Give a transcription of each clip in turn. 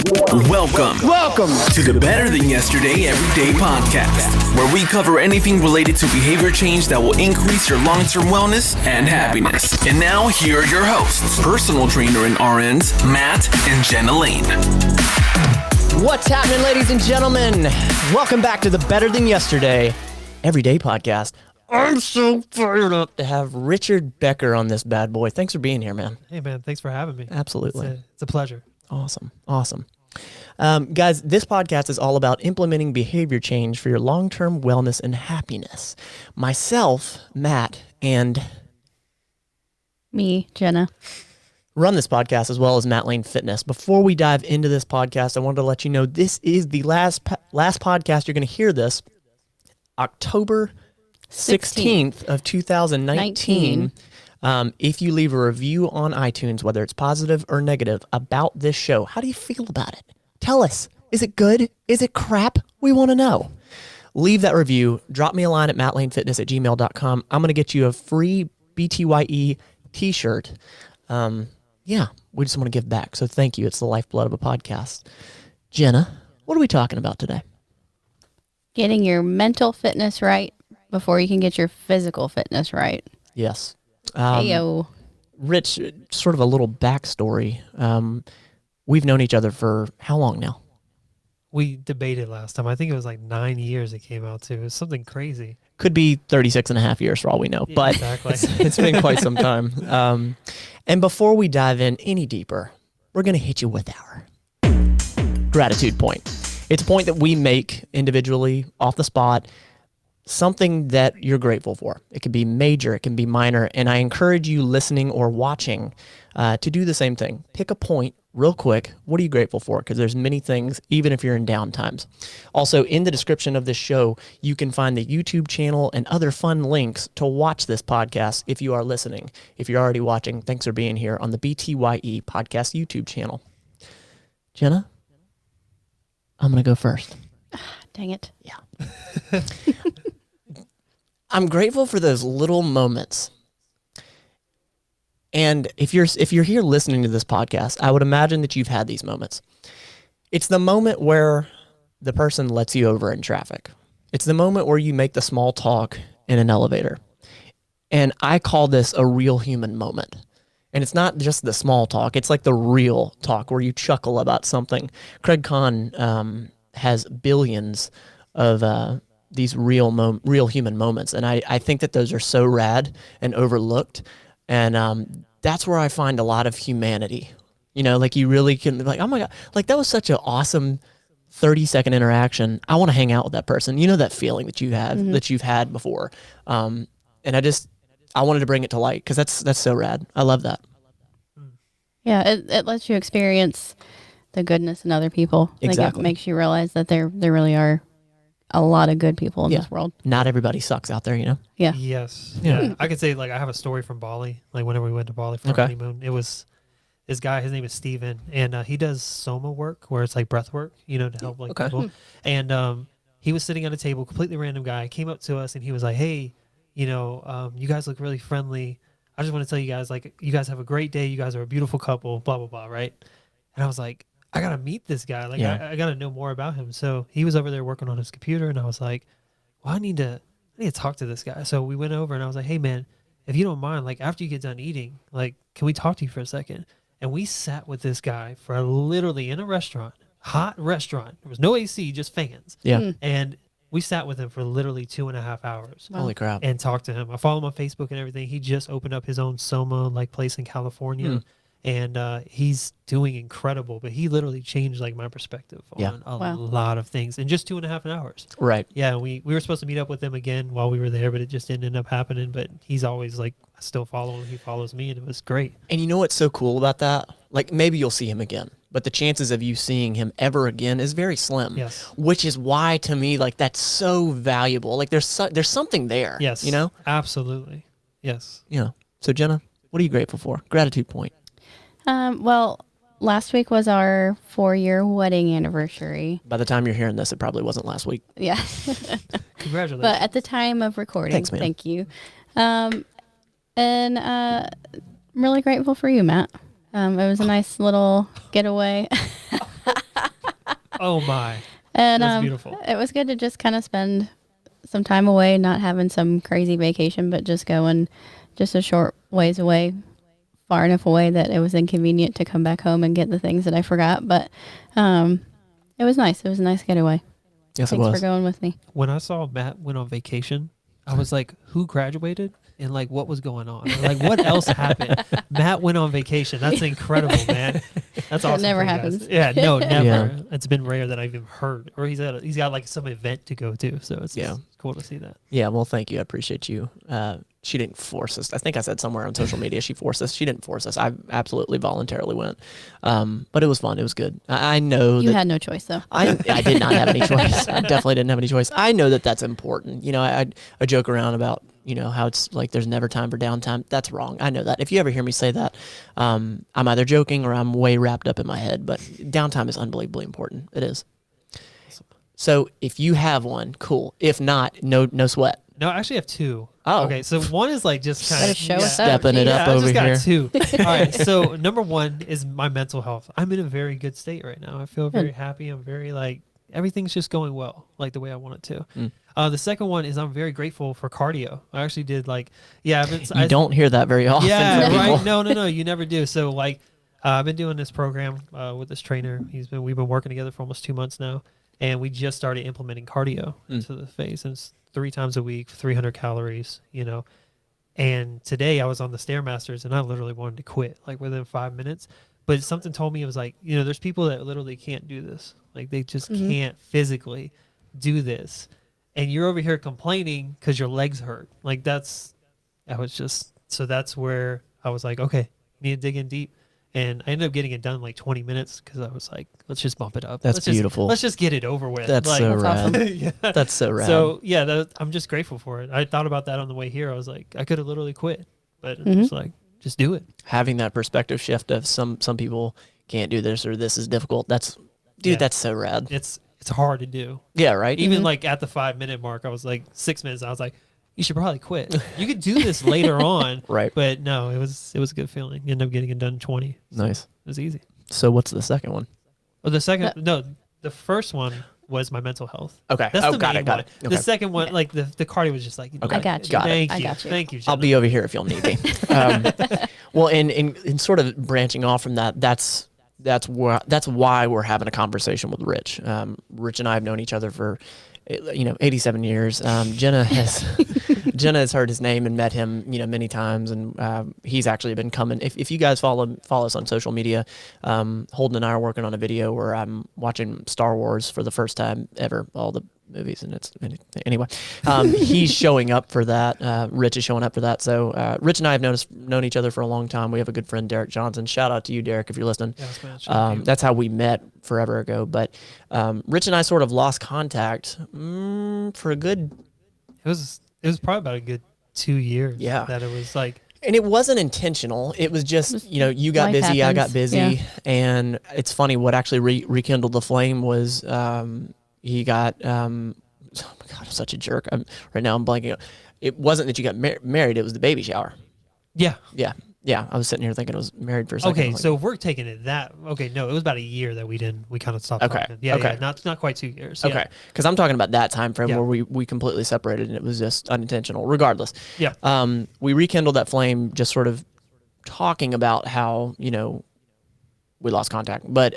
Welcome to the Better Than Yesterday Everyday Podcast, where we cover anything related to behavior change that will increase your long-term wellness and happiness. And now, here are your hosts, personal trainer and RNs, Matt and Jenna Lane. What's happening, ladies and gentlemen? Welcome back to the Better Than Yesterday Everyday Podcast. I'm so fired up to have Richard Becker on this bad boy. Thanks for being here, man. Hey, man. Thanks for having me. Absolutely. It's a pleasure. Awesome. Guys, this podcast is all about implementing behavior change for your long-term wellness and happiness. Myself, Matt, and me, Jenna, run this podcast as well as MattLaneFitness. Before we dive into this podcast, I wanted to let you know this is the last podcast. You're going to hear this October 16th of 2019. If you leave a review on iTunes, whether it's positive or negative about this show, how do you feel about it? Tell us. Is it good? Is it crap? We want to know. Leave that review. Drop me a line at MattLaneFitness@gmail.com. I'm going to get you a free BTYE t-shirt. We just want to give back. So thank you. It's the lifeblood of a podcast. Jenna, what are we talking about today? getting your mental fitness right before you can get your physical fitness right. Yes. Heyo. Rich, sort of a little backstory. We've known each other for how long now? We debated last time. I think it was like 9 years it came out to. It was something crazy. Could be 36 and a half years for all we know, but exactly. it's been quite some time. And before we dive in any deeper, we're going to hit you with our gratitude point. It's a point that we make individually off the spot, something that you're grateful for. It can be major, it can be minor, and I encourage you listening or watching to do the same thing. Pick a point real quick. What are you grateful for? Because there's many things, even if you're in down times. Also, in the description of this show, you can find the YouTube channel and other fun links to watch this podcast if you are listening. If you're already watching, thanks for being here on the BTYE podcast YouTube channel. Jenna, I'm going to go first. Dang it. Yeah. I'm grateful for those little moments. And if you're here listening to this podcast, I would imagine that you've had these moments. It's the moment where the person lets you over in traffic. It's the moment where you make the small talk in an elevator. And I call this a real human moment. And it's not just the small talk. It's like the real talk where you chuckle about something. Craig Kahn has billions of these real human moments. And I think that those are so rad and overlooked. And that's where I find a lot of humanity. You know, like you really can, like, oh my God, like that was such an awesome 30-second interaction. I want to hang out with that person. You know that feeling that you have, that you've had before. And I wanted to bring it to light because that's so rad. I love that. Yeah, it lets you experience the goodness in other people. Exactly. Like it makes you realize that there really are a lot of good people in this world. Not everybody sucks out there, you know? Yeah. Yes. Yeah. Yeah. I could say, like, I have a story from Bali. Like, whenever we went to Bali for our honeymoon, it was this guy, his name is Steven, and he does soma work, where it's like breath work, you know, to help like people. And he was sitting at a table, completely random guy, came up to us, and he was like, hey, you know, you guys look really friendly. I just want to tell you guys, like, you guys have a great day. You guys are a beautiful couple, blah, blah, blah, right? And I was like, I got to meet this guy. Like, I got to know more about him. So he was over there working on his computer, and I was like, well, I need to talk to this guy. So we went over, and I was like, hey, man, if you don't mind, like, after you get done eating, like, can we talk to you for a second? And we sat with this guy for literally in a restaurant, hot restaurant. There was no AC, just fans. Yeah. And we sat with him for literally 2.5 hours. Holy crap. And talked to him. I follow him on Facebook and everything. He just opened up his own soma like place in California. And he's doing incredible, but he literally changed like my perspective on a lot of things in just 2.5 hours. Right. Yeah. We were supposed to meet up with him again while we were there, but it just didn't end up happening. But he's always like, I still follow him. He follows me, and it was great. And you know what's so cool about that? Like, maybe you'll see him again, but the chances of you seeing him ever again is very slim. Yes. Which is why, to me, like, that's so valuable. Like, there's something there. Yes. You know? Absolutely. Yes. You know. So, Jenna, what are you grateful for? Gratitude point. Well, last week was our 4-year wedding anniversary. By the time you're hearing this, it probably wasn't last week. Yeah. Congratulations. But at the time of recording, thanks, man. Thank you. And I'm really grateful for you, Matt. It was a nice little getaway. Oh my. And That's beautiful. it was good to just kind of spend some time away, not having some crazy vacation, but just going just a short ways away, far enough away that it was inconvenient to come back home and get the things that I forgot. But it was nice. It was a nice getaway. Yes, Thanks it was. for going with me. When I saw Matt went on vacation, I was like, who graduated? And like, what was going on? Like, what else happened? Matt went on vacation. That's incredible, man. That's awesome. That never for you guys. happens. Yeah, no, never. Yeah. It's been rare that I've even heard. Or he's got like some event to go to. So it's cool to see that. Yeah, well, thank you. I appreciate you. She didn't force us. I think I said somewhere on social media she forced us. She didn't force us. I absolutely voluntarily went. But it was fun. It was good. I know You that had no choice, though. I did not have any choice. I definitely didn't have any choice. I know that that's important. You know, I joke around about, you know, how it's like there's never time for downtime. That's wrong. I know that. If you ever hear me say that, I'm either joking or I'm way wrapped up in my head. But downtime is unbelievably important. It is. So if you have one, cool. If not, no sweat. No, I actually have two. Oh. Okay. So one is like just kind Better of show us up. Stepping it up I over just got here. two. All right. So number one is my mental health. I'm in a very good state right now. I feel very happy. I'm very like, everything's just going well, like the way I want it to. The second one is I'm very grateful for cardio. I actually did like, You don't hear that very often. Yeah, from people. right. No, you never do. So like, I've been doing this program with this trainer. We've been working together for almost 2 months now, and we just started implementing cardio into the phase. And it's 3 times a week, 300 calories. You know, and today I was on the Stairmasters, and I literally wanted to quit like within 5 minutes. But something told me it was like, you know, there's people that literally can't do this. Like they just can't physically do this. And you're over here complaining because your legs hurt. Like that's where I was like, okay, need to dig in deep. And I ended up getting it done in like 20 minutes because I was like, let's just bump it up. That's beautiful. Let's just get it over with. That's like, so That's rad. awesome. yeah. That's so rad. So yeah, I'm just grateful for it. I thought about that on the way here. I was like, I could have literally quit, but I'm just like, just do it. Having that perspective shift of some people can't do this or this is difficult. That's so rad. It's hard to do. Yeah, right? Even like at the 5 minute mark, I was like 6 minutes. I was like, you should probably quit. You could do this later on. Right. But no, it was a good feeling. You end up getting it done in 20. Nice. It was easy. So what's the second one? Oh, the first one was my mental health. Okay. That's the got main it. Got one. it. Okay. The second one, like the cardio was just like, Okay. I got you. Got it. Thank I you. got you. Thank you. I'll Jenna. be over here if you'll need me. Well, in sort of branching off from that, that's why we're having a conversation with Rich. Rich and I have known each other for 87 years. Jenna has heard his name and met him many times, and he's actually been coming. If you guys follow us on social media, Holden and I are working on a video where I'm watching Star Wars for the first time ever, all the movies, and anyway. He's showing up for that. Rich is showing up for that. So Rich and I have known each other for a long time. We have a good friend, Derek Johnson. Shout out to you, Derek, if you're listening. Yes, man. Thank you. That's how we met forever ago. But Rich and I sort of lost contact for a good. It was probably about a good 2 years. Yeah. That it was like. And it wasn't intentional. It was just, you got life busy, I got happens. busy. Yeah. And it's funny, what actually rekindled the flame was he got, oh my God, I'm such a jerk. Right now I'm blanking out. It wasn't that you got married, it was the baby shower. Yeah. Yeah. I was sitting here thinking I was married for a second. Okay, so if we're taking it no, it was about a year that we kind of stopped Okay, talking. Yeah, okay. yeah, not quite 2 years. Okay. Yeah. Because I'm talking about that time frame Yeah. where we completely separated and it was just unintentional. Regardless. Yeah. We rekindled that flame just sort of talking about how, we lost contact. But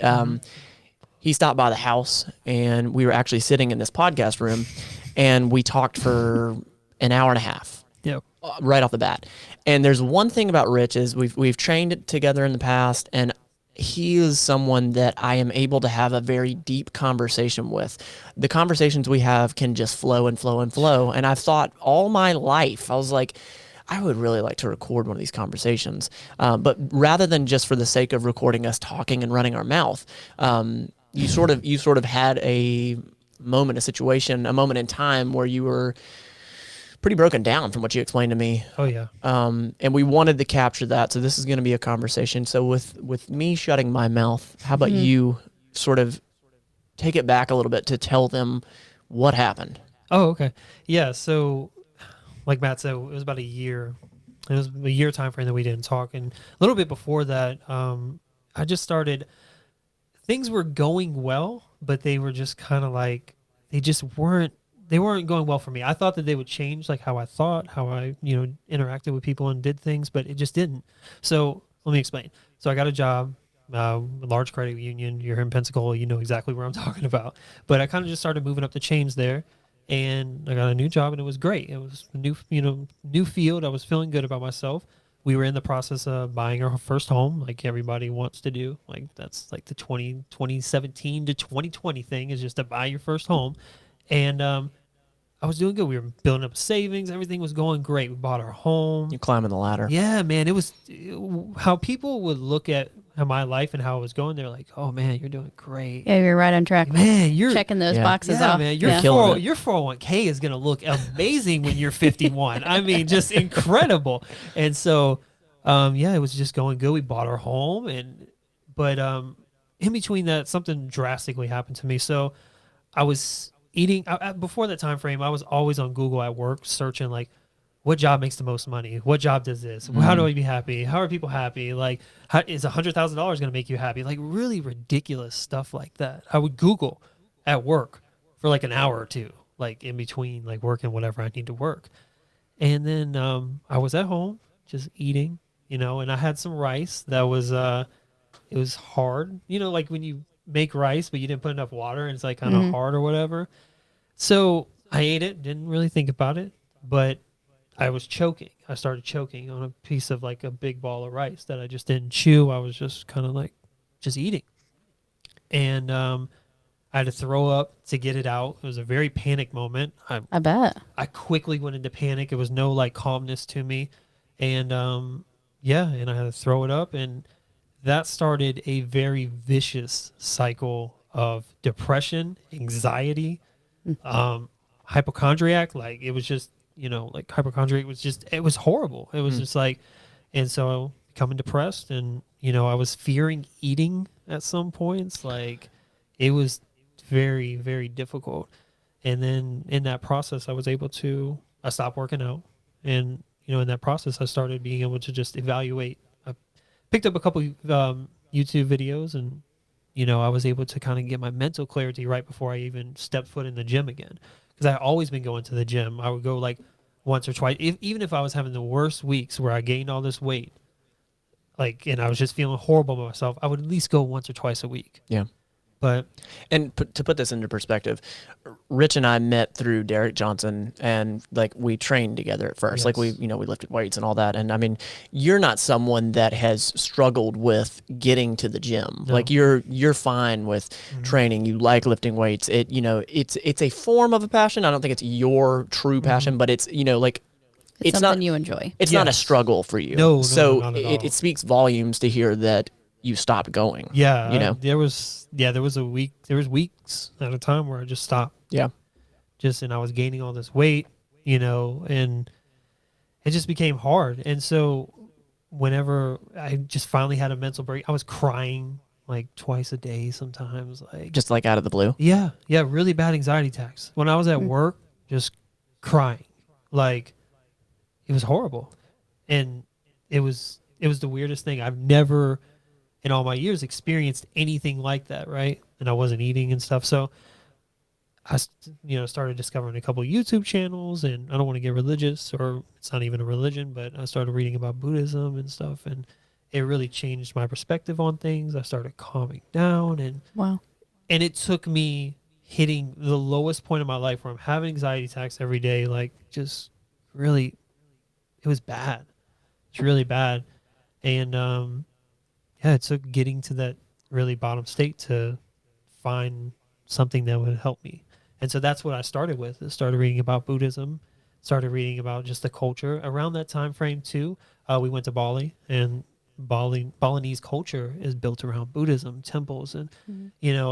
he stopped by the house and we were actually sitting in this podcast room and we talked for an hour and a half. Yeah. Right off the bat. And there's one thing about Rich is we've trained together in the past, and he is someone that I am able to have a very deep conversation with. The conversations we have can just flow and flow and flow. And I've thought all my life, I was like, I would really like to record one of these conversations. But rather than just for the sake of recording us talking and running our mouth, you sort of had a moment, a situation, a moment in time where you were pretty broken down from what you explained to me. Oh yeah. And we wanted to capture that. So this is going to be a conversation. So with me shutting my mouth, how about you sort of take it back a little bit to tell them what happened? Oh, okay. Yeah. So, like Matt said, it was about a year. It was a year time frame that we didn't talk, and a little bit before that, I just started. Things were going well, but they were just kind of like, they weren't going well for me. I thought that they would change like how I thought, how I, interacted with people and did things, but it just didn't. So let me explain. So I got a job, a large credit union. You're here in Pensacola, you know exactly where I'm talking about. But I kind of just started moving up the chains there, and I got a new job, and it was great. It was a new field. I was feeling good about myself. We were in the process of buying our first home, like everybody wants to do. Like that's like the 2017 to 2020 thing, is just to buy your first home. And I was doing good. We were building up savings. Everything was going great. We bought our home. You climbing the ladder. Yeah, man. It was how people would look at my life and how it was going. They're like, "Oh man, you're doing great. Yeah, you're right on track. Man, you're checking those boxes yeah, off. Man, You're killing it. Your 401k is gonna look amazing when you're 51. I mean, just incredible." And so, it was just going good. We bought our home, but in between that, something drastically happened to me. So I was eating before that time frame. I was always on Google at work searching like, what job makes the most money? What job does this? How do I be happy? How are people happy? Like, how is $100,000 going to make you happy? Like really ridiculous stuff like that. I would Google at work for like an hour or two, like in between like work and whatever I need to work. And then I was at home just eating, and I had some rice that was it was hard, like when you make rice but you didn't put enough water and it's like kind of hard or whatever. So I ate it, didn't really think about it, but I was choking. I started choking on a piece of like a big ball of rice that I just didn't chew. I was just kind of like just eating. And I had to throw up to get it out. It was a very panic moment. I bet. I quickly went into panic. It was no like calmness to me. And and I had to throw it up. And that started a very vicious cycle of depression, anxiety, hypochondriac. Like it was just, like hypochondriac it was horrible. It was just like, and so becoming depressed, and, I was fearing eating at some points. Like it was very, very difficult. And then in that process, I stopped working out. And, in that process, I started being able to just evaluate. I picked up a couple YouTube videos, and, I was able to kind of get my mental clarity right before I even stepped foot in the gym again. Because I've always been going to the gym. I would go like once or twice, even if I was having the worst weeks where I gained all this weight, like, and I was just feeling horrible about myself, I would at least go once or twice a week. Yeah. But to put this into perspective, Rich and I met through Derek Johnson, and like we trained together at first. Yes. Like we lifted weights and all that. And I mean, you're not someone that has struggled with getting to the gym. No. Like you're fine with training. You like lifting weights. It's a form of a passion. I don't think it's your true passion, but it's like it's something you enjoy. It's not a struggle for you. No, so not at all. it speaks volumes to hear that you stopped going. Yeah, there was weeks at a time where I just stopped. Yeah. And I was gaining all this weight, and it just became hard. And so whenever I just finally had a mental break, I was crying like twice a day sometimes, like Just like out of the blue. Yeah, really bad anxiety attacks. When I was at work, just crying. Like it was horrible. And it was the weirdest thing. I've never in all my years experienced anything like that, right? And I wasn't eating and stuff. So I, started discovering a couple of YouTube channels, and I don't want to get religious, or it's not even a religion, but I started reading about Buddhism and stuff, and it really changed my perspective on things. I started calming down, and wow. And it took me hitting the lowest point of my life where I'm having anxiety attacks every day, like just really, it was bad. It's really bad. And it took getting to that really bottom state to find something that would help me. And so that's what I started with. I started reading about Buddhism, started reading about just the culture. Around that time frame too, we went to Bali, and Balinese culture is built around Buddhism, temples, and,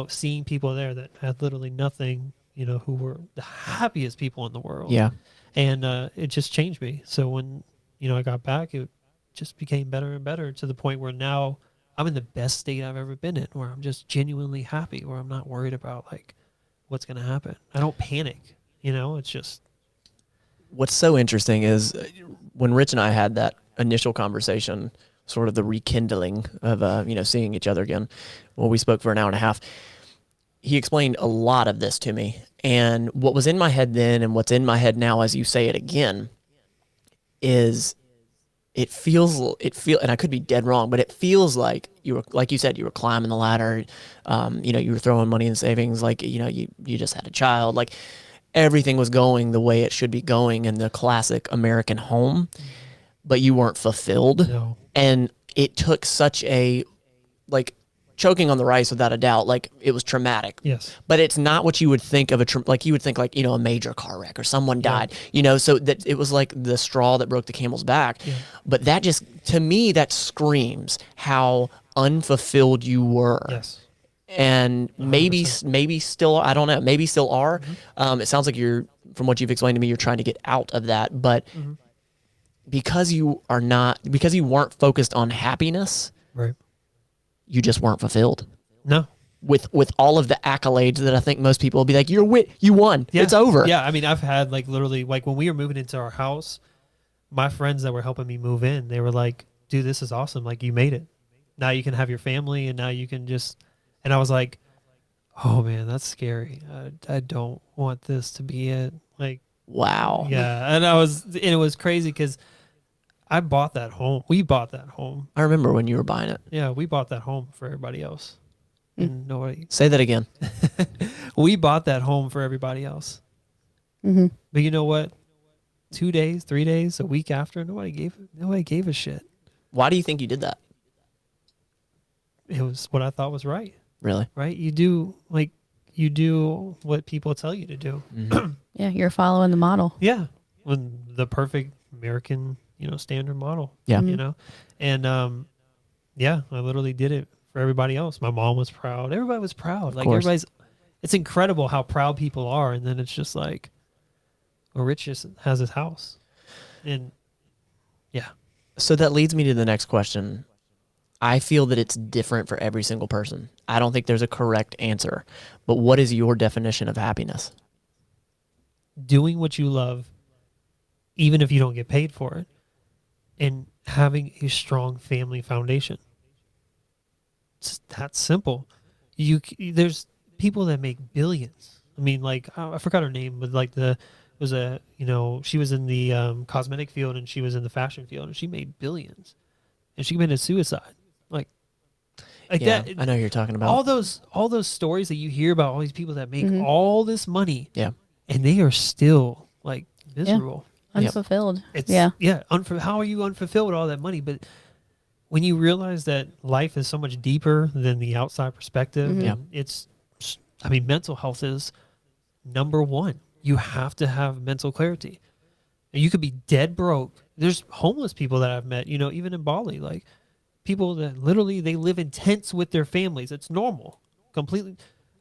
seeing people there that had literally nothing, who were the happiest people in the world. Yeah. And it just changed me. So when, I got back, it just became better and better, to the point where now I'm in the best state I've ever been in, where I'm just genuinely happy, where I'm not worried about like what's going to happen. I don't panic, it's just. What's so interesting is when Rich and I had that initial conversation, sort of the rekindling of, seeing each other again. Well, we spoke for an hour and a half. he explained a lot of this to me. And what was in my head then and what's in my head now as you say it again is it feels, and I could be dead wrong, but it feels like you were, like you said, you were climbing the ladder, you were throwing money in savings, like, you just had a child, like everything was going the way it should be going in the classic American home, but you weren't fulfilled. No. And it took such a, like, choking on the rice without a doubt, like it was traumatic. Yes. But it's not what you would think of like you would think like, a major car wreck or someone died, so that it was like the straw that broke the camel's back. Yeah. But that just, to me, that screams how unfulfilled you were. Yes. And maybe still, I don't know, maybe still are. It sounds like from what you've explained to me, you're trying to get out of that, but because you weren't focused on happiness, right, you just weren't fulfilled. No. With all of the accolades that I think most people will be like, you won. Yeah. It's over. Yeah. I mean, I've had like literally, like when we were moving into our house, my friends that were helping me move in, they were like, dude, this is awesome. Like you made it. Now you can have your family and now you can just, and I was like, oh man, that's scary. I don't want this to be it. Like, wow. Yeah. And it was crazy because I bought that home. We bought that home. I remember when you were buying it. Yeah, we bought that home for everybody else. And nobody. Say that again. We bought that home for everybody else. Mm-hmm. But you know what? 2 days, 3 days, a week after, nobody gave a shit. Why do you think you did that? It was what I thought was right. Really? Right? You do what people tell you to do. Mm-hmm. Yeah, you're following the model. Yeah. When the perfect American standard model. Yeah. And I literally did it for everybody else. My mom was proud. Everybody was proud. Like it's incredible how proud people are. And then it's just like, well, Rich just has his house. And yeah. So that leads me to the next question. I feel that it's different for every single person. I don't think there's a correct answer, but what is your definition of happiness? Doing what you love, even if you don't get paid for it. And having a strong family foundation. It's that simple. There's people that make billions. I mean, like I forgot her name, but like she was in the cosmetic field and she was in the fashion field and she made billions, and she committed suicide. Like yeah, that. I know who you're talking about. All those stories that you hear about all these people that make all this money. Yeah, and they are still like miserable. Yeah. Unfulfilled. How are you unfulfilled with all that money? But when you realize that life is so much deeper than the outside perspective, mental health is number one. You have to have mental clarity. And you could be dead broke. There's homeless people that I've met, even in Bali, like people that literally they live in tents with their families. It's normal. Completely.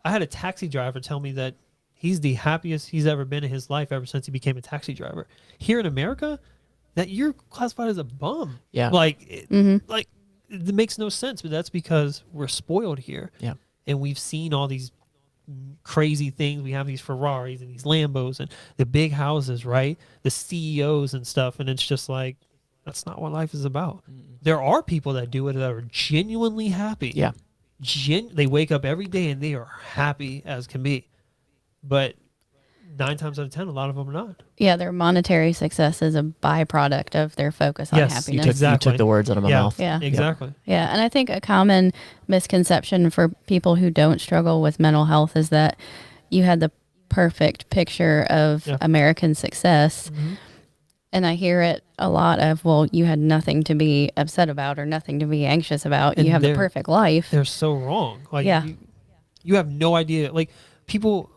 I had a taxi driver tell me that he's the happiest he's ever been in his life ever since he became a taxi driver. Here in America, that you're classified as a bum. Yeah. Like it makes no sense, but that's because we're spoiled here. Yeah. And we've seen all these crazy things. We have these Ferraris and these Lambos and the big houses, right? The CEOs and stuff. And it's just like, that's not what life is about. There are people that do it that are genuinely happy. Yeah. They wake up every day and they are happy as can be. But 9 times out of 10, a lot of them are not. Yeah, their monetary success is a byproduct of their focus on happiness. You took the words out of my mouth. Yeah, exactly. Yeah, and I think a common misconception for people who don't struggle with mental health is that you had the perfect picture of American success. Mm-hmm. And I hear it a lot of, well, you had nothing to be upset about or nothing to be anxious about. And you have the perfect life. They're so wrong. Like, you have no idea. Like, people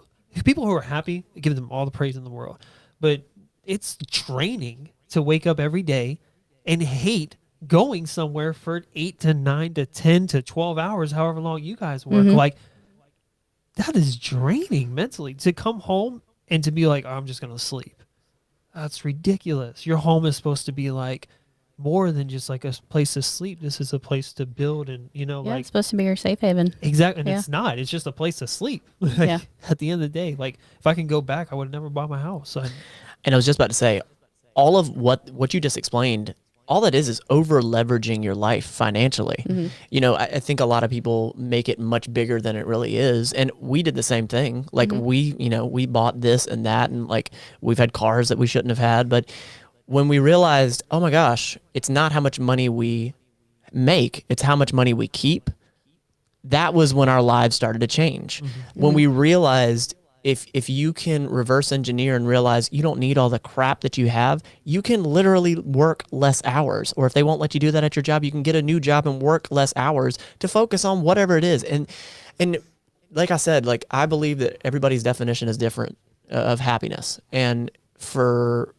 who are happy, give them all the praise in the world. But it's draining to wake up every day and hate going somewhere for 8 to 9 to 10 to 12 hours, however long you guys work. Mm-hmm. Like, that is draining mentally. To come home and to be like, oh, I'm just going to sleep. That's ridiculous. Your home is supposed to be like more than just like a place to sleep. This is a place to build and, it's supposed to be your safe haven. Exactly. And it's not. It's just a place to sleep. At the end of the day, like if I can go back, I would have never bought my house. And I was just about to say, all of what you just explained, all that is over leveraging your life financially. You know, I think a lot of people make it much bigger than it really is. And we did the same thing. Like we bought this and that, and like we've had cars that we shouldn't have had. But when we realized, oh my gosh, it's not how much money we make, it's how much money we keep. That was when our lives started to change. When we realized if you can reverse engineer and realize you don't need all the crap that you have, you can literally work less hours. Or if they won't let you do that at your job, you can get a new job and work less hours to focus on whatever it is. And like I said, like I believe that everybody's definition is different of happiness. And for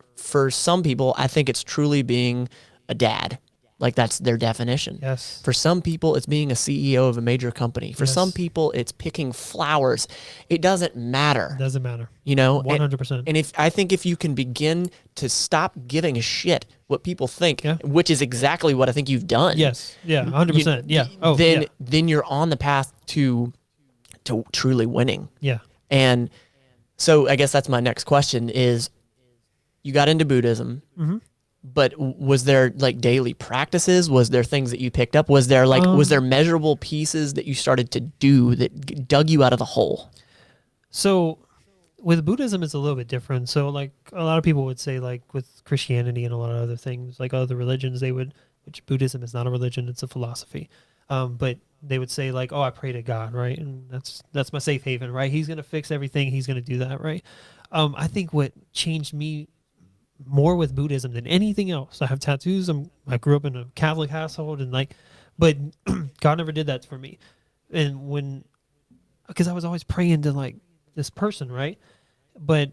some people, I think it's truly being a dad. Like that's their definition. Yes. For some people, it's being a CEO of a major company. For some people, it's picking flowers. It doesn't matter. Doesn't matter. You know, 100%. And I think if you can begin to stop giving a shit what people think, which is exactly what I think you've done. Yes. Yeah. 100%. Yeah. Oh. Then you're on the path to truly winning. Yeah. And so I guess that's my next question is, you got into Buddhism. But was there like daily practices? Was there things that you picked up? Was there was there measurable pieces that you started to do that dug you out of the hole? So with Buddhism, it's a little bit different. So like a lot of people would say like with Christianity and a lot of other things, like other religions, which Buddhism is not a religion, it's a philosophy. But they would say like, oh, I pray to God, right? And that's my safe haven, right? He's going to fix everything. He's going to do that, right? I think what changed me more with Buddhism than anything else. I have tattoos. I grew up in a Catholic household, and but God never did that for me. And because I was always praying to like this person, right? But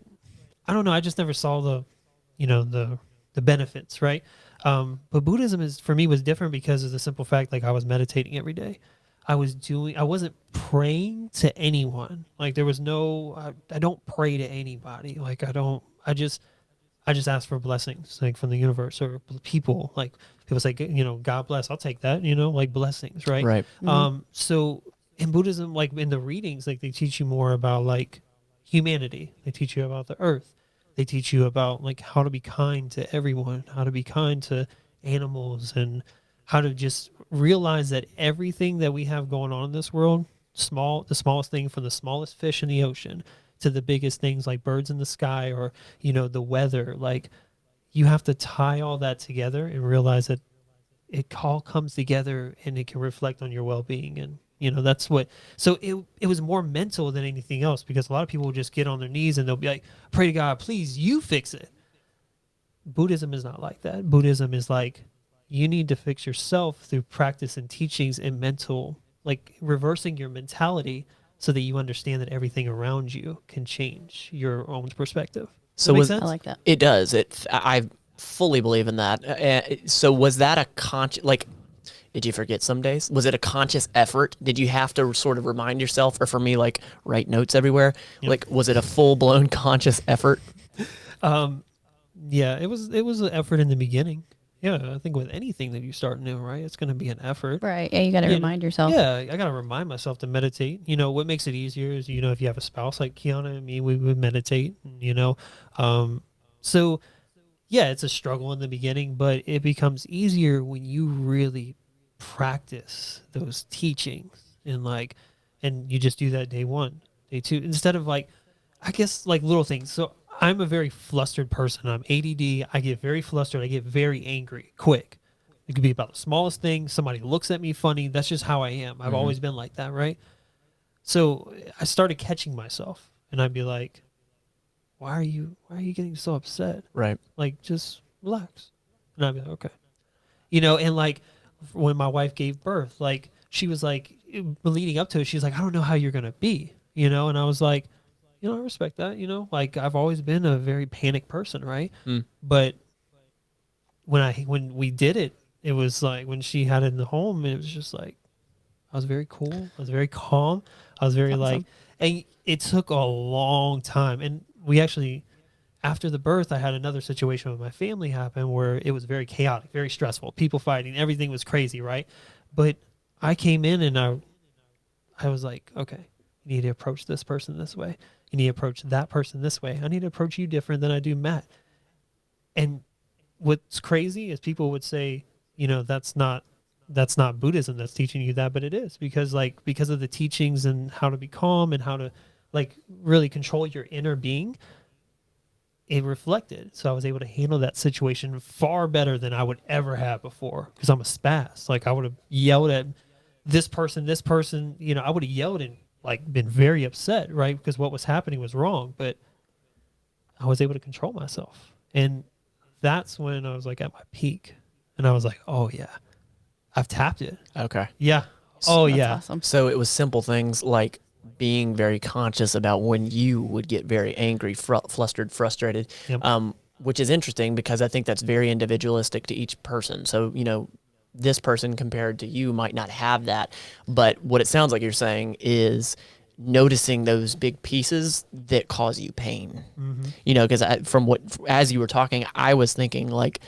I don't know. I just never saw the benefits, right? But Buddhism for me was different because of the simple fact, like I was meditating every day. I wasn't praying to anyone. Like there was I don't pray to anybody. Like I just ask for blessings, like from the universe or people. Like people say, God bless. I'll take that. Like blessings, right? Right. So in Buddhism, like in the readings, like they teach you more about like humanity. They teach you about the earth. They teach you about like how to be kind to everyone, how to be kind to animals, and how to just realize that everything that we have going on in this world, the smallest thing from the smallest fish in the ocean to the biggest things like birds in the sky or, the weather, like you have to tie all that together and realize that it all comes together and it can reflect on your well-being. And, that's so it was more mental than anything else, because a lot of people will just get on their knees and they'll be like, pray to God, please, you fix it. Buddhism is not like that. Buddhism is like, you need to fix yourself through practice and teachings and mental, like reversing your mentality, so that you understand that everything around you can change your own perspective. So I like that. It does. I fully believe in that. So was that a conscious, like, did you forget some days? Was it a conscious effort? Did you have to sort of remind yourself, or for me, like write notes everywhere? Yep. Like, was it a full blown conscious effort? Yeah, it was an effort in the beginning. Yeah, I think with anything that you start new, right, it's going to be an effort. Right. Yeah, you got to remind yourself. Yeah, I got to remind myself to meditate. What makes it easier is, if you have a spouse like Kiana and me, we would meditate, So, yeah, it's a struggle in the beginning, but it becomes easier when you really practice those teachings and you just do that day one, day two, instead of like, I guess like little things. So I'm a very flustered person. I'm ADD. I get very flustered. I get very angry quick. It could be about the smallest thing. Somebody looks at me funny. That's just how I am. I've always been like that, right? So I started catching myself, and I'd be like, why are you getting so upset? Right. Like, just relax. And I'd be like, okay. And like when my wife gave birth, like she was like, leading up to it, she's like, I don't know how you're going to be, and I was like, I respect that, like I've always been a very panicked person, right? But when we did it, it was like when she had it in the home, it was just like, I was very cool. I was very calm. I was very awesome. And it took a long time. And we actually, after the birth, I had another situation with my family happen where it was very chaotic, very stressful, people fighting, everything was crazy, right? But I came in and I was like, okay, you need to approach this person this way. You need to approach that person this way. I need to approach you different than I do Matt. And what's crazy is people would say, you know, that's not Buddhism that's teaching you that, but it is, because of the teachings and how to be calm and how to like really control your inner being. It reflected. So I was able to handle that situation far better than I would ever have before, because I'm a spaz. Like I would have yelled at this person, you know, I would have yelled and like been very upset, right? Because what was happening was wrong, but I was able to control myself. And that's when I was like at my peak, and I was like, oh yeah, I've tapped it. Okay. Yeah. Oh That's yeah. awesome. So it was simple things like being very conscious about when you would get very angry, flustered, frustrated, Yep. Which is interesting because I think that's very individualistic to each person. So, you know, this person compared to you might not have that, but what it sounds like you're saying is noticing those big pieces that cause you pain. You know, because as you were talking, I was thinking like,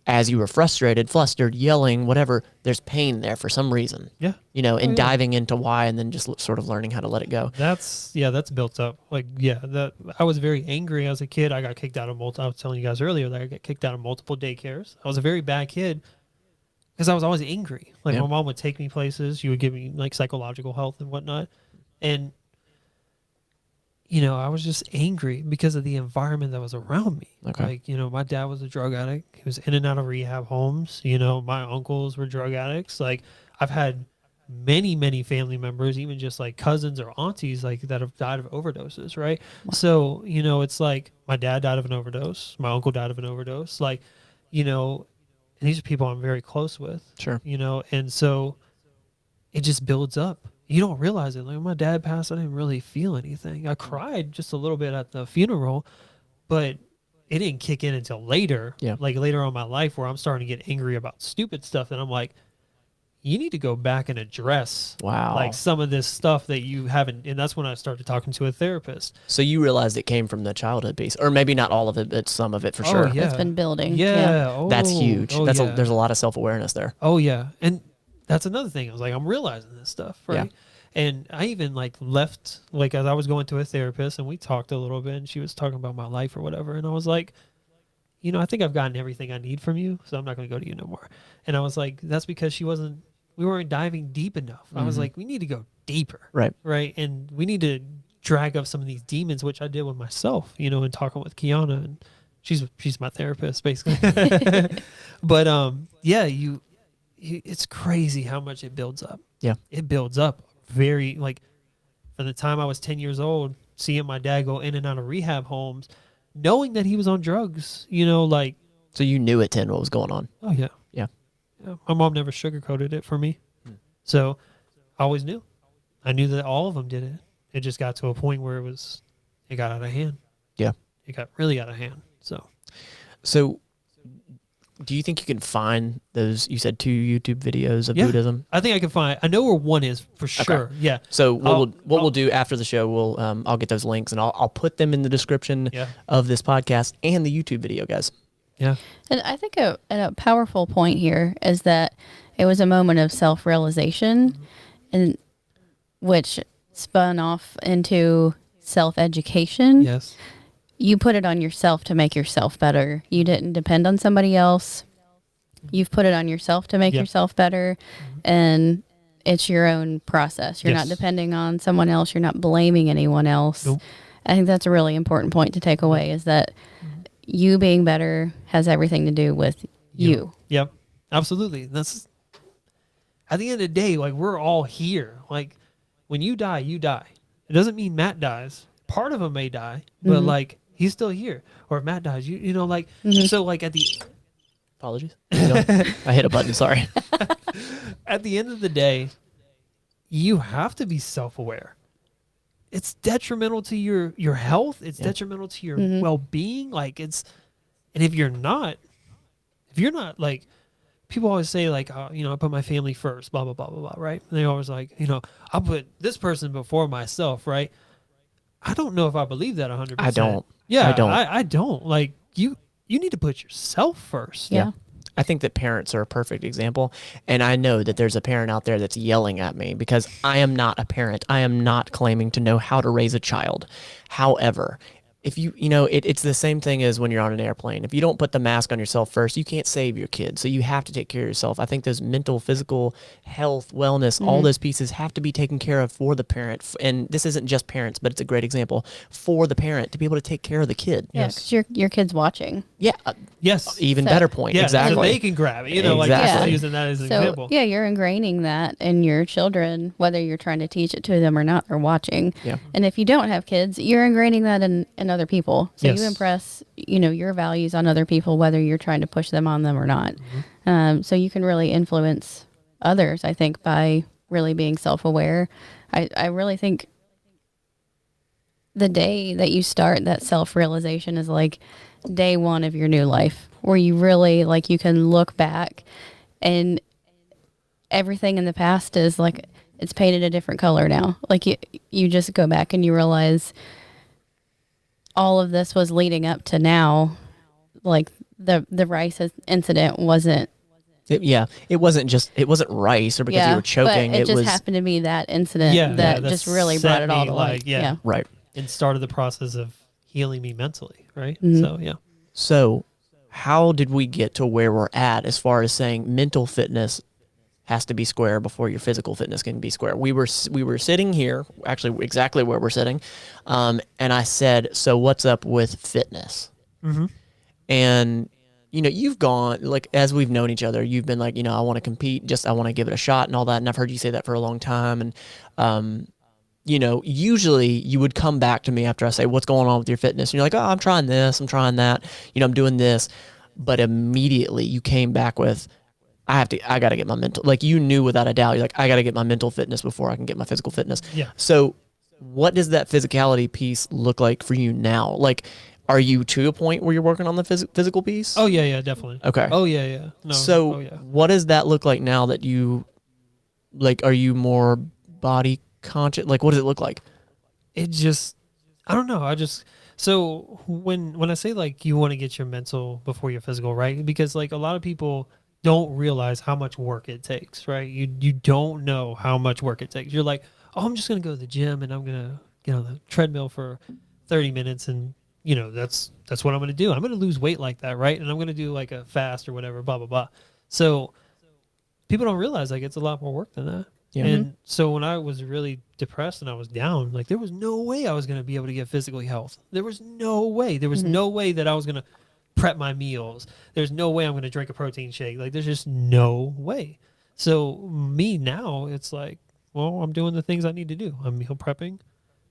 as you were frustrated, flustered, yelling, whatever, there's pain there for some reason. Yeah. You know, and yeah. diving into why, and then just sort of learning how to let it go. That's built up. Like, yeah, that I was very angry as a kid. I got kicked out of I was telling you guys earlier that I got kicked out of multiple daycares. I was a very bad kid because I was always angry. Like my mom would take me places. She would give me like psychological help and whatnot. And, you know, I was just angry because of the environment that was around me. Okay. Like, you know, my dad was a drug addict. He was in and out of rehab homes. You know, my uncles were drug addicts. Like, I've had many family members, even just like cousins or aunties, like that have died of overdoses, right? Wow. So, you know, it's like my dad died of an overdose. My uncle died of an overdose. Like, you know, and these are people I'm very close with. Sure. You know, and so it just builds up. You don't realize it. Like when my dad passed, I didn't really feel anything. I cried just a little bit at the funeral, but it didn't kick in until later. Yeah. Like later on in my life, where I'm starting to get angry about stupid stuff. And I'm like, you need to go back and address like some of this stuff that you haven't. And that's when I started talking to a therapist. So you realized it came from the childhood piece, or maybe not all of it, but some of it for sure. Yeah. It's been building. Yeah. Oh, that's huge. There's a lot of self-awareness there. Oh yeah. And that's another thing. I was like, I'm realizing this stuff, right? Yeah. And I even like left, like as I was going to a therapist and we talked a little bit and she was talking about my life or whatever. And I was like, you know, I think I've gotten everything I need from you, so I'm not going to go to you no more. And I was like, that's because we weren't diving deep enough. I was like, we need to go deeper. Right. Right. And we need to drag up some of these demons, which I did with myself, you know, and talking with Kiana, and she's my therapist basically. But yeah, it's crazy how much it builds up. Yeah. It builds up very, like, from the time I was 10 years old, seeing my dad go in and out of rehab homes, knowing that he was on drugs, you know, like. So you knew at 10 what was going on? Oh, yeah. Yeah. My mom never sugarcoated it for me. So I always knew. I knew that all of them did it. It just got to a point where it got out of hand. Yeah. It got really out of hand. So do you think you can find those, you said 2 YouTube videos of Buddhism? I think I can find, I know where one is for sure. Okay. Yeah. So what we'll do after the show, I'll get those links and I'll put them in the description of this podcast and the YouTube video, guys. Yeah. And I think a powerful point here is that it was a moment of self-realization, and which spun off into self-education. Yes. You put it on yourself to make yourself better. You didn't depend on somebody else. You've put it on yourself to make yourself better, and it's your own process. You're not depending on someone else. You're not blaming anyone else. Nope. I think that's a really important point to take away, is that you being better has everything to do with you. Yep. Absolutely. That's at the end of the day, like, we're all here. Like, when you die, you die. It doesn't mean Matt dies. Part of him may die, but like, he's still here. Or if Matt dies, you know, like, so like at the apologies. I hit a button. Sorry. At the end of the day, you have to be self-aware. It's detrimental to your health. It's detrimental to your well-being. Like, and if you're not like, people always say like, you know, I put my family first, blah, blah, blah, blah, blah, right? And they always like, you know, I'll put this person before myself, right? I don't know if I believe that 100%. I don't. Yeah, I don't. Like, you need to put yourself first. Yeah. I think that parents are a perfect example. And I know that there's a parent out there that's yelling at me because I am not a parent. I am not claiming to know how to raise a child. However, if it's the same thing as when you're on an airplane. If you don't put the mask on yourself first, you can't save your kid. So you have to take care of yourself. I think those mental, physical, health, wellness, all those pieces have to be taken care of for the parent. And this isn't just parents, but it's a great example for the parent to be able to take care of the kid. Yeah, because your kid's watching. Yeah. Yes. Even better point. Yeah, exactly. So they can grab it. Like just using that as an example. Yeah, you're ingraining that in your children, whether you're trying to teach it to them or not, they're watching. Yeah. And if you don't have kids, you're ingraining that in other people. So you impress, your values on other people, whether you're trying to push them on them or not. So you can really influence others, I think, by really being self-aware. I really think the day that you start that self-realization is like day one of your new life, where you really, like, you can look back and everything in the past is like, it's painted a different color now. Like you just go back and you realize all of this was leading up to now. Like the rice incident wasn't. It wasn't rice or because you were choking. But it just happened to be that incident that just really brought it all to light. Right. And started the process of healing me mentally. Right. Mm-hmm. So how did we get to where we're at as far as saying mental fitness has to be square before your physical fitness can be square? We were sitting here, actually exactly where we're sitting, and I said, so what's up with fitness? Mm-hmm. And, you've gone, like, as we've known each other, you've been like, I want to compete, I want to give it a shot and all that, and I've heard you say that for a long time, and, usually you would come back to me after I say, what's going on with your fitness? And you're like, oh, I'm trying this, I'm trying that, I'm doing this, but immediately you came back with, I got to get my mental, like, you knew without a doubt, you're like, I got to get my mental fitness before I can get my physical fitness. Yeah. So what does that physicality piece look like for you now? Like, are you to a point where you're working on the physical piece? Oh yeah, definitely. Okay. Oh yeah. No. So what does that look like now that you, like, are you more body conscious? Like, what does it look like? It just, I don't know. So when I say, like, you want to get your mental before your physical, right? Because, like, a lot of people don't realize how much work it takes, right? You don't know how much work it takes. You're like, oh, I'm just going to go to the gym and I'm going to get on the treadmill for 30 minutes and, that's what I'm going to do. I'm going to lose weight like that, right? And I'm going to do, like, a fast or whatever, blah, blah, blah. So people don't realize, like, it's a lot more work than that. Yeah. And so when I was really depressed and I was down, like, there was no way I was going to be able to get physically healthy. There was no way. There was no way that I was going to prep my meals. There's no way I'm going to drink a protein shake. Like, there's just no way. So me now, it's like, well, I'm doing the things I need to do. I'm meal prepping,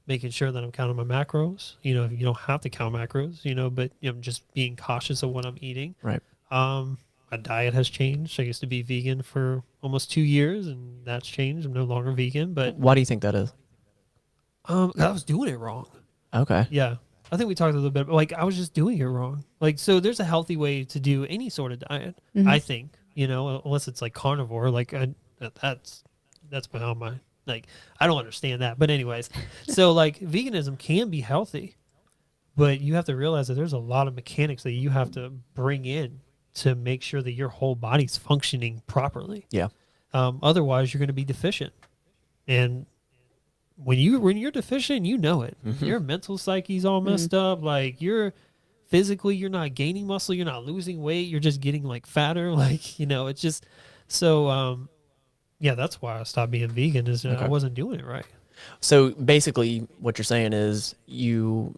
making sure that I'm counting my macros. You don't have to count macros, but just being cautious of what I'm eating. Right. My diet has changed. I used to be vegan for almost 2 years, and that's changed. I'm no longer vegan. But why do you think that is? I was doing it wrong. Okay. Yeah. I think we talked a little bit, but, like, I was just doing it wrong. Like, so there's a healthy way to do any sort of diet, I think, unless it's like carnivore, like that's behind my, like, I don't understand that. But anyways, so, like, veganism can be healthy, but you have to realize that there's a lot of mechanics that you have to bring in to make sure that your whole body's functioning properly. Yeah. Otherwise you're going to be deficient. And when you're deficient, you know it. Your mental psyche's all messed up. Like, you're not gaining muscle, you're not losing weight, you're just getting, like, fatter. Like, it's just so. That's why I stopped being vegan. Is I wasn't doing it right. So basically, what you're saying is you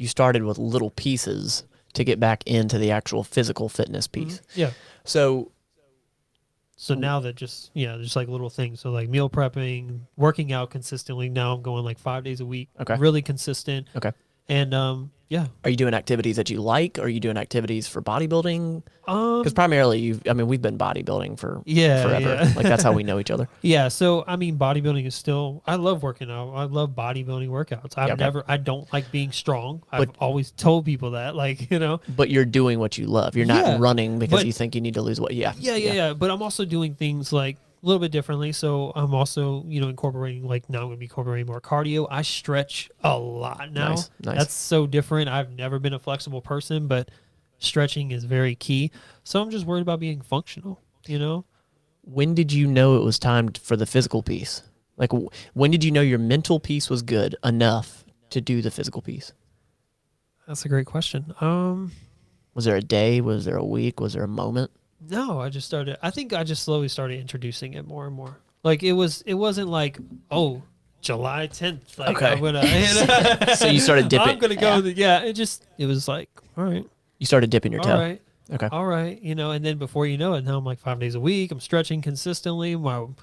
started with little pieces to get back into the actual physical fitness piece. Yeah. So now that just like little things. So, like, meal prepping, working out consistently. Now I'm going, like, 5 days a week. Okay. Really consistent. Okay. And yeah. Are you doing activities that you like? Or are you doing activities for bodybuilding? Because primarily we've been bodybuilding for forever. Yeah. Like, that's how we know each other. Yeah. So, I mean, bodybuilding is still, I love working out. I love bodybuilding workouts. I don't like being strong. I've always told people that, like, But you're doing what you love. You're not running because you think you need to lose weight. Yeah. But I'm also doing things, like, a little bit differently. So I'm also, incorporating, like, now I'm going to be incorporating more cardio. I stretch a lot now. Nice. That's so different. I've never been a flexible person, but stretching is very key. So I'm just worried about being functional, When did you know it was time for the physical piece? Like, when did you know your mental piece was good enough to do the physical piece? That's a great question. Was there a day? Was there a week? Was there a moment? No, I think I just slowly started introducing it more and more. Like it wasn't like, oh, July 10th. Like Okay. I'm gonna, So you started dipping. I'm gonna go. It was like, all right. You started dipping your toe. All right. Okay. All right. And then before you know it, now I'm like 5 days a week. I'm stretching consistently. I'm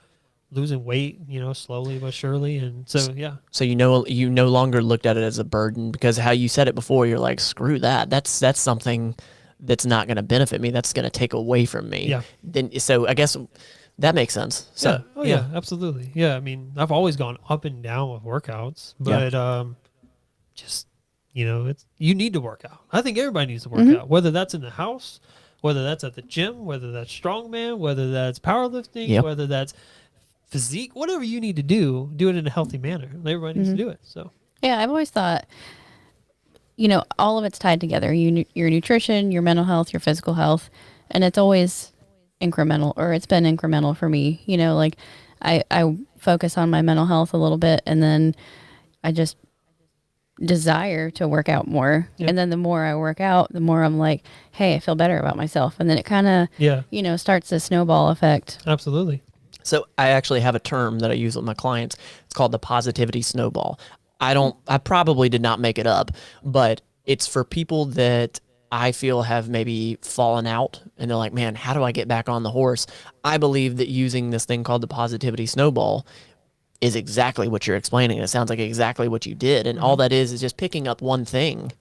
losing weight, slowly but surely. And so, yeah. So you no longer looked at it as a burden, because how you said it before, you're like, screw that. That's something that's not going to benefit me. That's going to take away from me. Yeah. So I guess that makes sense. So, yeah, absolutely. Yeah. I mean, I've always gone up and down with workouts, but, just, you need to work out. I think everybody needs to work out, whether that's in the house, whether that's at the gym, whether that's strongman, whether that's powerlifting, whether that's physique, whatever you need to do it in a healthy manner. Everybody needs to do it. So, yeah, I've always thought, all of it's tied together. Your nutrition, your mental health, your physical health, and it's always incremental, or it's been incremental for me. Like I focus on my mental health a little bit, and then I just desire to work out more. Yep. And then the more I work out, the more I'm like, hey, I feel better about myself. And then it kind of, starts a snowball effect. Absolutely. So I actually have a term that I use with my clients. It's called the positivity snowball. I probably did not make it up, but it's for people that I feel have maybe fallen out and they're like, man, how do I get back on the horse? I believe that using this thing called the positivity snowball is exactly what you're explaining. It sounds like exactly what you did. And all that is just picking up one thing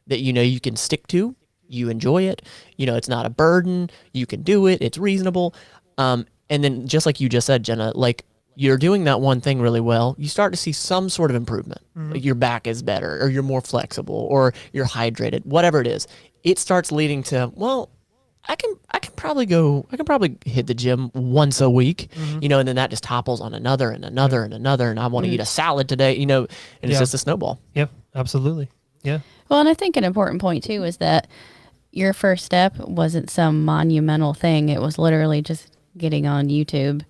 that you can stick to, you enjoy it, it's not a burden, you can do it, it's reasonable. And then just like you just said, Jenna, like you're doing that one thing really well, you start to see some sort of improvement. Like your back is better, or you're more flexible, or you're hydrated, whatever it is. It starts leading to, well, I can probably hit the gym once a week, and then that just topples on another and another and another. And I want to eat a salad today, and it's just a snowball. Yep, absolutely. Yeah. Well, and I think an important point too is that your first step wasn't some monumental thing. It was literally just getting on YouTube.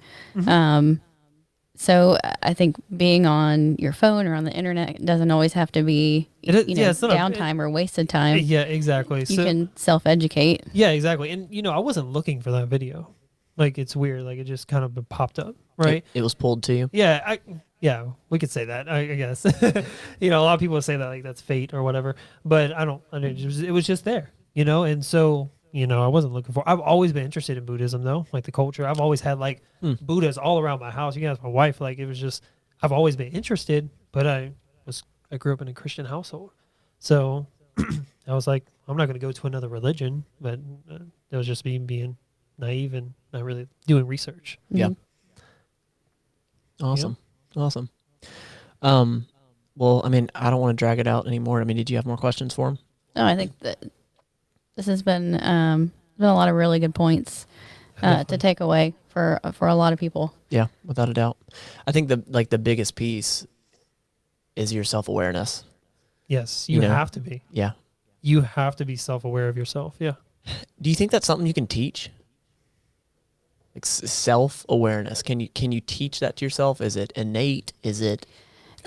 So I think being on your phone or on the internet doesn't always have to be, downtime or wasted time. Yeah, exactly. You can self-educate. Yeah, exactly. And, I wasn't looking for that video. Like, it's weird. Like, it just kind of popped up, right? It was pulled to you. Yeah, we could say that, I guess. A lot of people say that, like, that's fate or whatever. But it was just there, and so... I wasn't looking for. I've always been interested in Buddhism, though, like the culture. I've always had like Buddhas all around my house. You can ask my wife. Like it was just, I've always been interested, but I grew up in a Christian household, so I was like, I'm not going to go to another religion. But it was just me being naive and not really doing research. Yeah. Awesome. Awesome. Well, I mean, I don't want to drag it out anymore. I mean, did you have more questions for him? No, I think that this has been a lot of really good points to take away for a lot of people. Yeah, without a doubt. I think the biggest piece is your self-awareness. Yes, you have to be. Yeah. You have to be self-aware of yourself. Yeah. Do you think that's something you can teach? Like self-awareness. Can you teach that to yourself? Is it innate?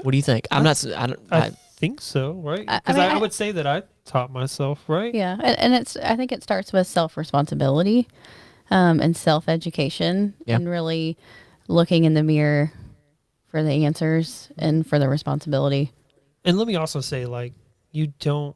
What do you think? I think so, right? Because I would say that I taught myself, right? Yeah, and I think it starts with self-responsibility and self-education, and really looking in the mirror for the answers and for the responsibility. And let me also say, like, you don't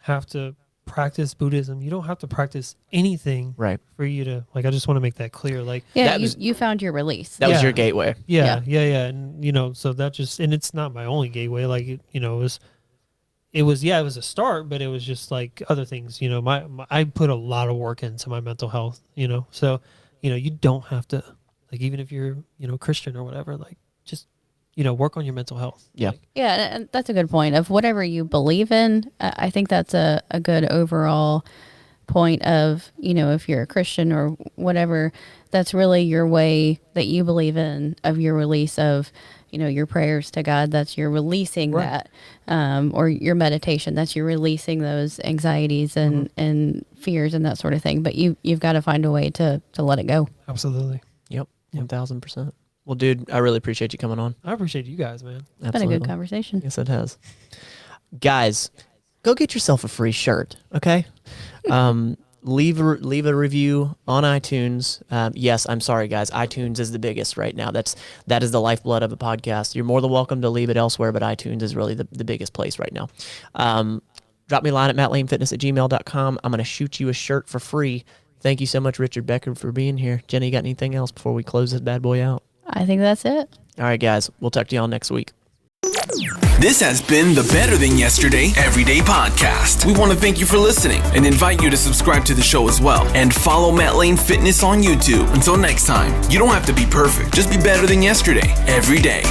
have to practice Buddhism. You don't have to practice anything, right, for you to, like, I just want to make that clear. Like, you found your release. That was your gateway. Yeah. And so that just, and it's not my only gateway. Like, it was a start, but it was just like other things, I put a lot of work into my mental health, so, you don't have to, like, even if you're, Christian or whatever, like, just, work on your mental health. Yeah. Like, yeah. And that's a good point of whatever you believe in. I think that's a good overall point of, if you're a Christian or whatever, that's really your way that you believe in of your release of, your prayers to God. That's you're releasing that, or your meditation. That's you're releasing those anxieties and fears and that sort of thing. But you've got to find a way to let it go. Absolutely. Yep. 1000%. Well, dude, I really appreciate you coming on. I appreciate you guys, man. It's been a good conversation. Yes, it has. Guys, go get yourself a free shirt, okay? Leave a review on iTunes. Yes, I'm sorry, guys. iTunes is the biggest right now. That is the lifeblood of a podcast. You're more than welcome to leave it elsewhere, but iTunes is really the biggest place right now. Drop me a line at MattLaneFitness@gmail.com. I'm going to shoot you a shirt for free. Thank you so much, Richard Becker, for being here. Jenny, you got anything else before we close this bad boy out? I think that's it. All right, guys. We'll talk to y'all next week. This has been the Better Than Yesterday Everyday Podcast. We want to thank you for listening and invite you to subscribe to the show as well. And follow Matt Lane Fitness on YouTube. Until next time, you don't have to be perfect. Just be better than yesterday every day.